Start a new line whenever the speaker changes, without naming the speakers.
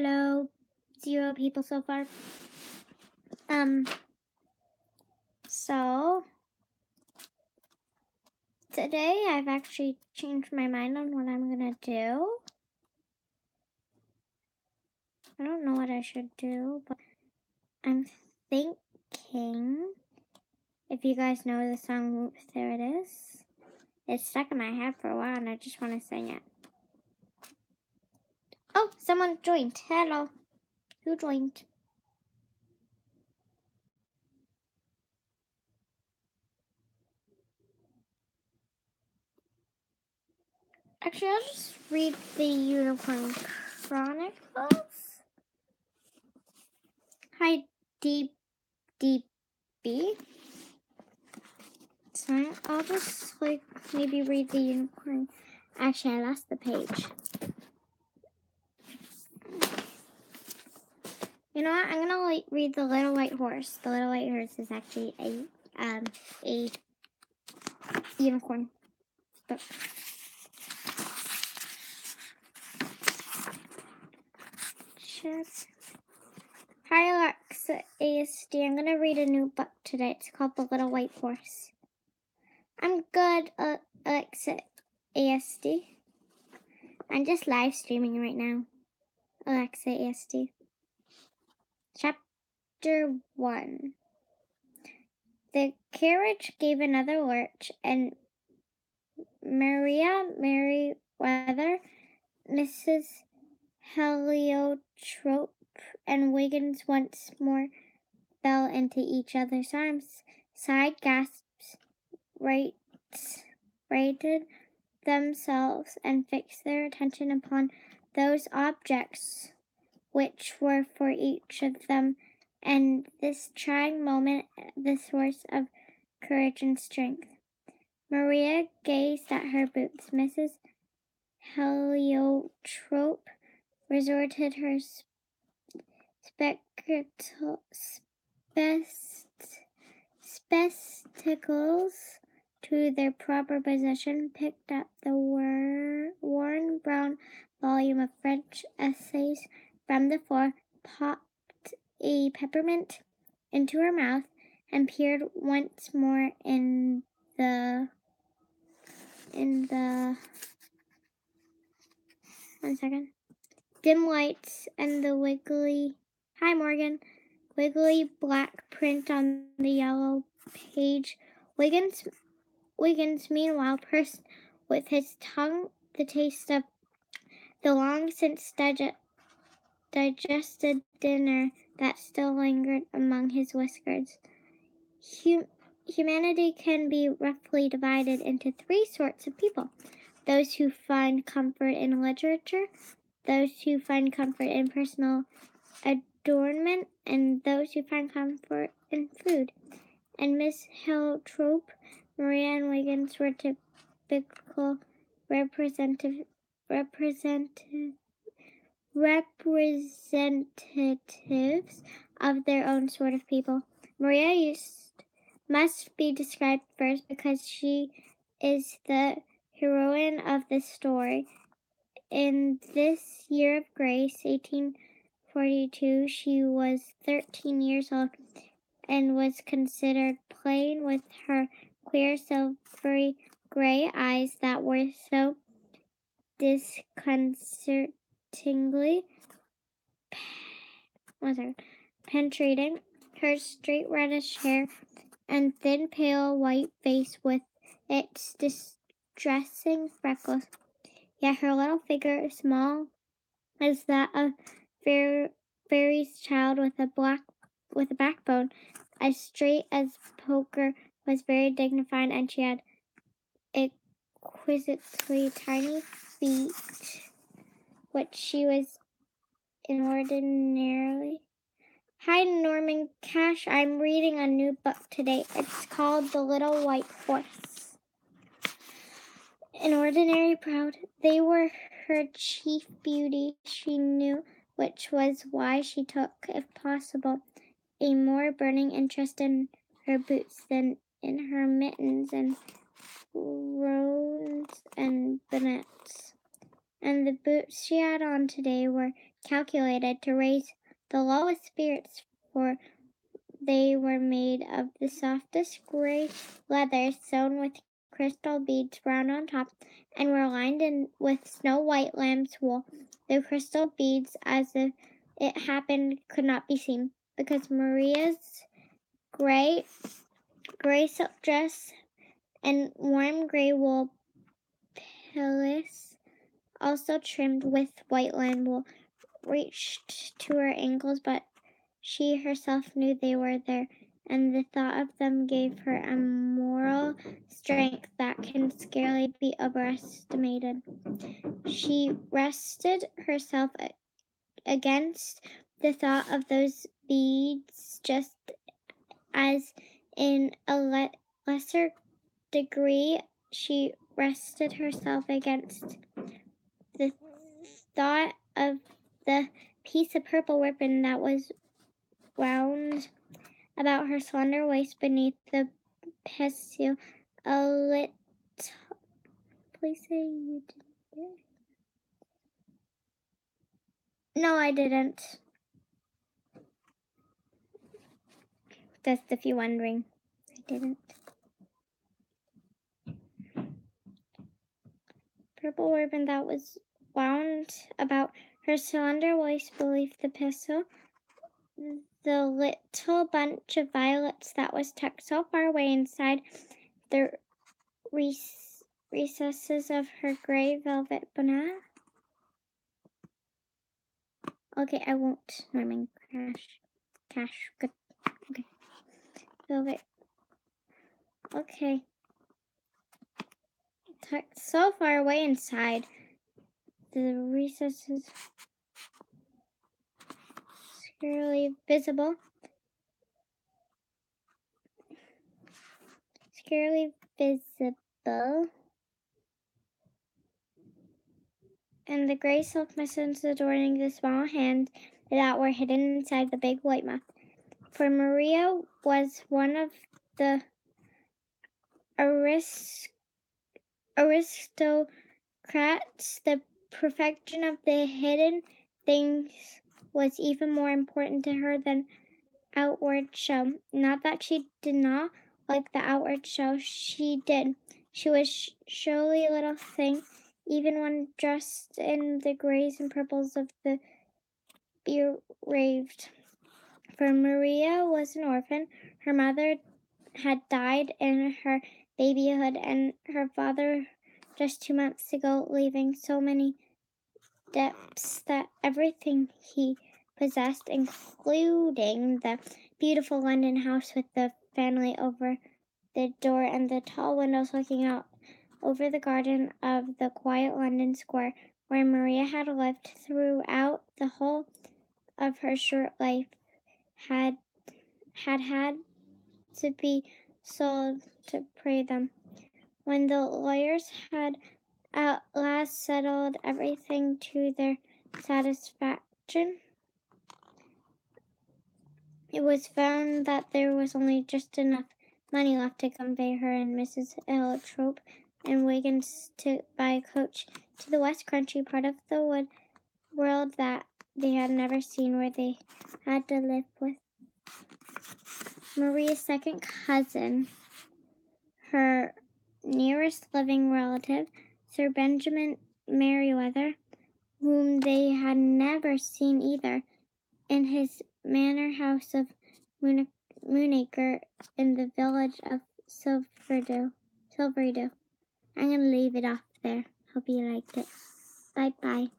Hello, 0 people so far. Um, so today I've actually changed my mind on what I'm gonna do. I don't know what I should do, but I'm thinking, if you guys know the song Whoops, There It Is, it's stuck in my head for a while and I just want to sing it. Oh, someone joined. Hello. Who joined? Actually, I'll just read the Unicorn Chronicles. Hi, Deep B. So I'll just maybe read the unicorn. Actually, I lost the page. You know what? I'm gonna read the Little White Horse. The Little White Horse is actually a unicorn book. Hi Alexa ASD. I'm gonna read a new book today. It's called The Little White Horse. I'm good, Alexa ASD. I'm just live streaming right now. Alexa ASD. Chapter 1. The carriage gave another lurch, and Maria Merriweather, Mrs. Heliotrope, and Wiggins once more fell into each other's arms. Side gasps righted themselves and fixed their attention upon those objects which were for each of them, and this trying moment, the source of courage and strength. Maria gazed at her boots. Mrs. Heliotrope resorted her spectacles to their proper position, picked up the worn brown volume of French essays from the floor, popped a peppermint into her mouth, and peered once more in the 1 second. Dim lights and the wiggly, hi Morgan, wiggly black print on the yellow page. Wiggins meanwhile pursed with his tongue the taste of the long since digested dinner that still lingered among his whiskers. Humanity can be roughly divided into 3 sorts of people: those who find comfort in literature, those who find comfort in personal adornment, and those who find comfort in food. And Miss Heliotrope, Maria, and Wiggins were typical representatives of their own sort of people. Maria must be described first because she is the heroine of the story. In this year of grace, 1842, she was 13 years old and was considered plain, with her clear silvery gray eyes that were so disconcertingly penetrating, her straight reddish hair and thin pale white face with its distressing freckles. Yet her little figure, small as that of fairy's child with a backbone as straight as poker, was very dignified, and she had exquisitely tiny feet, which she was inordinately. Hi, Norman Cash. I'm reading a new book today. It's called The Little White Horse. Inordinately proud, they were her chief beauty, she knew, which was why she took, if possible, a more burning interest in her boots than in her mittens and roans and bonnets. and the boots she had on today were calculated to raise the lowest spirits, for they were made of the softest gray leather sewn with crystal beads brown on top, and were lined with snow white lamb's wool. The crystal beads, as if it happened, could not be seen, because Maria's gray silk dress and warm gray wool pelisse, also trimmed with white lamb wool, reached to her ankles, but she herself knew they were there, and the thought of them gave her a moral strength that can scarcely be overestimated. She rested herself against the thought of those beads, just as in a lesser degree she rested herself against the thought of the piece of purple ribbon that was wound about her slender waist beneath the pestle. A little. Please say you didn't. No, I didn't. Just if you're wondering, I didn't. Purple ribbon that was wound about her slender waist beneath the pestle. The little bunch of violets that was tucked so far away inside the recesses of her gray velvet bonnet. Okay, I won't. Norman Cash. Good. Okay. Velvet. Okay. Tucked so far away inside the recesses, scarcely visible. And the gray silk mittens adorning the small hands that were hidden inside the big white muff. For Maria was one of the aristocrats. The perfection of the hidden things was even more important to her than outward show. Not that she did not like the outward show, she did. She was surely a little thing, even when dressed in the grays and purples of the bereaved. For Maria was an orphan. Her mother had died in her babyhood, and her father just 2 months ago, leaving so many debts that everything he possessed, including the beautiful London house with the family over the door and the tall windows looking out over the garden of the quiet London square, where Maria had lived throughout the whole of her short life, had to be sold to pay them. When the lawyers had at last settled everything to their satisfaction, it was found that there was only just enough money left to convey her and Mrs. Eltrope and Wiggins by a coach to the west country part of the world that they had never seen, where they had to live with Maria's second cousin, her nearest living relative, Sir Benjamin Merryweather, whom they had never seen either, in his manor house of Moonacre in the village of Silverydew. I'm going to leave it off there. Hope you liked it. Bye-bye.